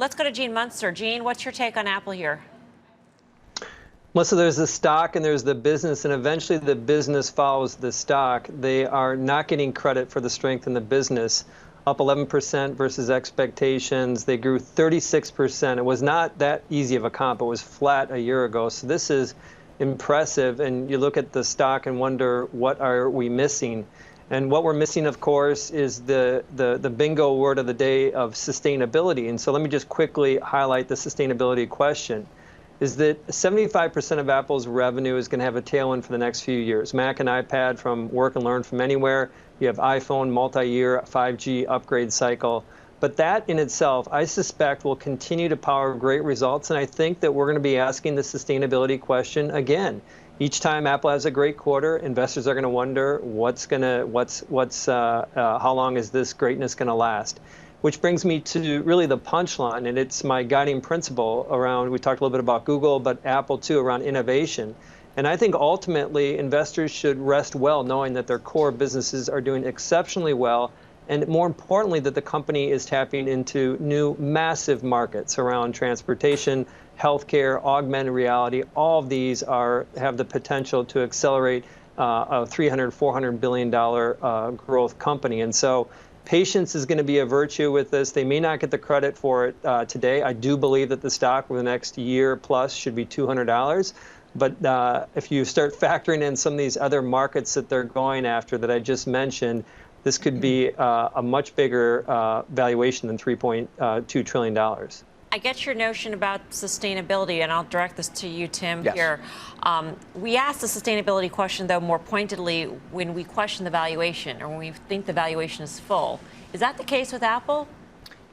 let's go to Gene Munster. Gene, what's your take on Apple here? Melissa, there's the stock and there's the business, and eventually the business follows the stock. They are not getting credit for the strength in the business. Up 11% versus expectations. They grew 36%. It was not that easy of a comp. It was flat a year ago. So this is impressive. And you look at the stock and wonder, what are we missing? And what we're missing, of course, is the bingo word of the day of sustainability. And so let me just quickly highlight the sustainability question. Is that 75% of Apple's revenue is going to have a tailwind for the next few years. Mac and iPad from work and learn from anywhere. You have iPhone, multi-year 5G upgrade cycle. But that in itself, I suspect, will continue to power great results. And I think that we're going to be asking the sustainability question again. Each time Apple has a great quarter, investors are going to wonder how long is this greatness going to last? Which brings me to really the punchline, and it's my guiding principle around, we talked a little bit about Google, but Apple too, around innovation. And I think ultimately investors should rest well knowing that their core businesses are doing exceptionally well, and more importantly, that the company is tapping into new massive markets around transportation, healthcare, augmented reality. All of these have the potential to accelerate a $300, $400 billion growth company. And so patience is going to be a virtue with this. They may not get the credit for it today. I do believe that the stock over the next year plus should be $200. But if you start factoring in some of these other markets that they're going after that I just mentioned, this could be a much bigger valuation than $3.2 trillion. I get your notion about sustainability, and I'll direct this to you, Tim, yes. here. We ask the sustainability question, though, more pointedly when we question the valuation or when we think the valuation is full. Is that the case with Apple?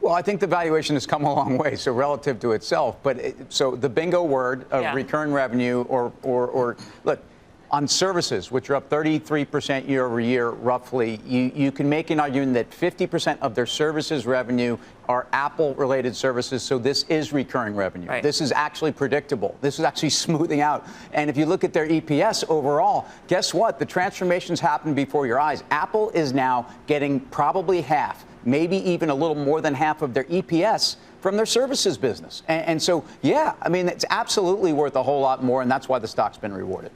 Well, I think the valuation has come a long way, so relative to itself. But so the bingo word of recurring revenue or look, on services, which are up 33% year over year, roughly, you can make an argument that 50% of their services revenue are Apple-related services, so this is recurring revenue. Right. This is actually predictable. This is actually smoothing out. And if you look at their EPS overall, guess what? The transformations happen before your eyes. Apple is now getting probably half, maybe even a little more than half of their EPS from their services business. And so, yeah, I mean, it's absolutely worth a whole lot more, and that's why the stock's been rewarded.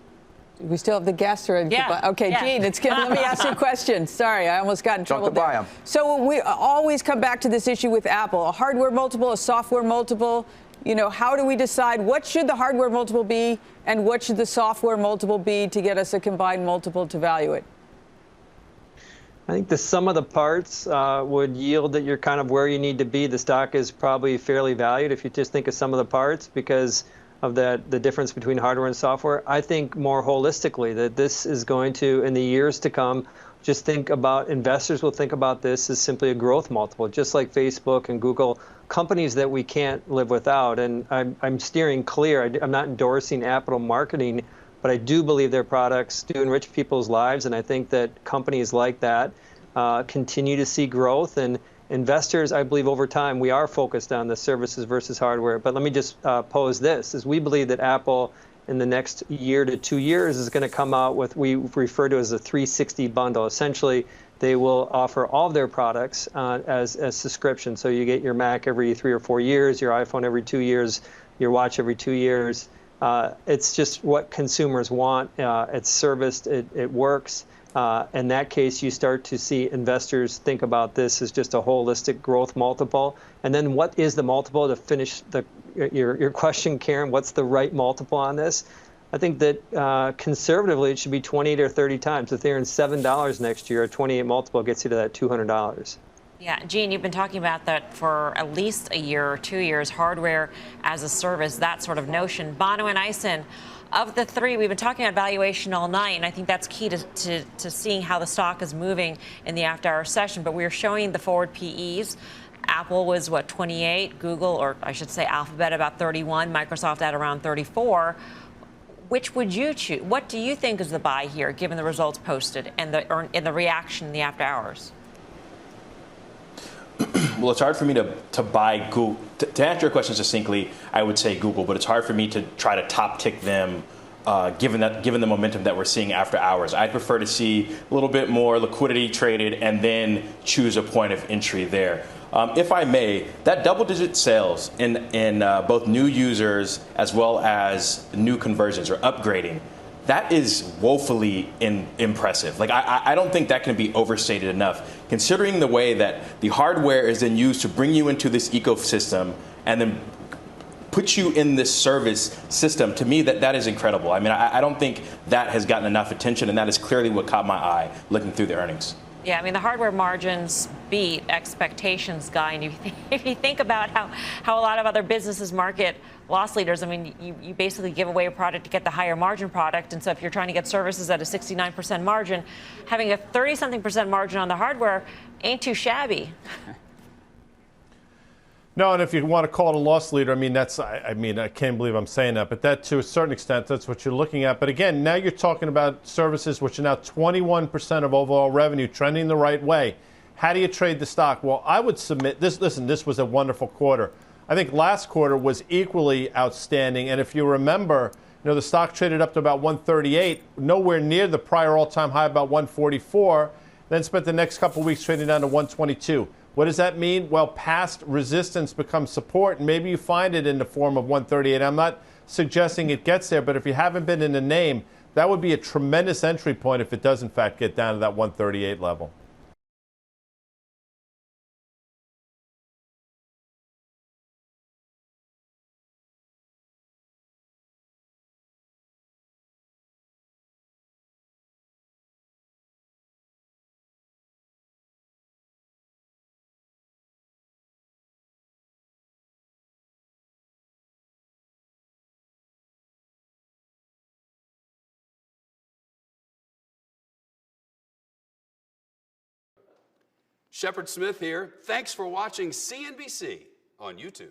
We still have the guests. Okay, Gene, let me ask you a question. Sorry, I almost got in trouble there. So we always come back to this issue with Apple, a hardware multiple, a software multiple. You know, how do we decide what should the hardware multiple be and what should the software multiple be to get us a combined multiple to value it? I think the sum of the parts would yield that you're kind of where you need to be. The stock is probably fairly valued if you just think of sum of the parts because of the difference between hardware and software. I think more holistically that this is going to, in the years to come, just think about, investors will think about this as simply a growth multiple, just like Facebook and Google, companies that we can't live without. And I'm steering clear. I'm not endorsing Apple marketing, but I do believe their products do enrich people's lives. And I think that companies like that continue to see growth. And investors, I believe over time, we are focused on the services versus hardware. But let me just pose this, is we believe that Apple in the next year to 2 years is going to come out with we refer to as a 360 bundle. Essentially, they will offer all of their products as subscription. So you get your Mac every 3 or 4 years, your iPhone every 2 years, your watch every 2 years. It's just what consumers want. It's serviced, it works. In that case, you start to see investors think about this as just a holistic growth multiple. And then what is the multiple to finish your question, Karen? What's the right multiple on this? I think that conservatively, it should be 28 or 30 times. If they're in $7 next year, a 28 multiple gets you to that $200. Yeah, Gene, you've been talking about that for at least a year or 2 years, hardware as a service, that sort of notion. Bono and Eisen, of the three, we've been talking about valuation all night, and I think that's key to seeing how the stock is moving in the after-hour session. But we are showing the forward PEs. Apple was, 28? Google, or I should say Alphabet, about 31. Microsoft at around 34. Which would you choose? What do you think is the buy here, given the results posted and the reaction in the after-hours? Well, it's hard for me to buy Google. To answer your question succinctly, I would say Google, but it's hard for me to try to top tick them given the momentum that we're seeing after hours. I'd prefer to see a little bit more liquidity traded and then choose a point of entry there. If I may, that double-digit sales in both new users as well as new conversions or upgrading, that is woefully impressive. Like, I don't think that can be overstated enough, considering the way that the hardware is then used to bring you into this ecosystem and then put you in this service system. To me, that is incredible. I mean, I don't think that has gotten enough attention, and that is clearly what caught my eye looking through the earnings. Yeah, I mean, the hardware margins beat expectations, Guy. And if you think about how a lot of other businesses market loss leaders, I mean, you basically give away a product to get the higher margin product. And so if you're trying to get services at a 69% margin, having a 30-something% margin on the hardware ain't too shabby. No, and if you want to call it a loss leader, I mean, I can't believe I'm saying that, but that to a certain extent, that's what you're looking at. But again, now you're talking about services which are now 21% of overall revenue, trending the right way. How do you trade the stock? Well, I would submit this. Listen, this was a wonderful quarter. I think last quarter was equally outstanding. And if you remember, the stock traded up to about 138, nowhere near the prior all-time high, about 144, then spent the next couple of weeks trading down to 122. What does that mean? Well, past resistance becomes support, and maybe you find it in the form of 138. I'm not suggesting it gets there, but if you haven't been in the name, that would be a tremendous entry point if it does, in fact, get down to that 138 level. Shepard Smith here. Thanks for watching CNBC on YouTube.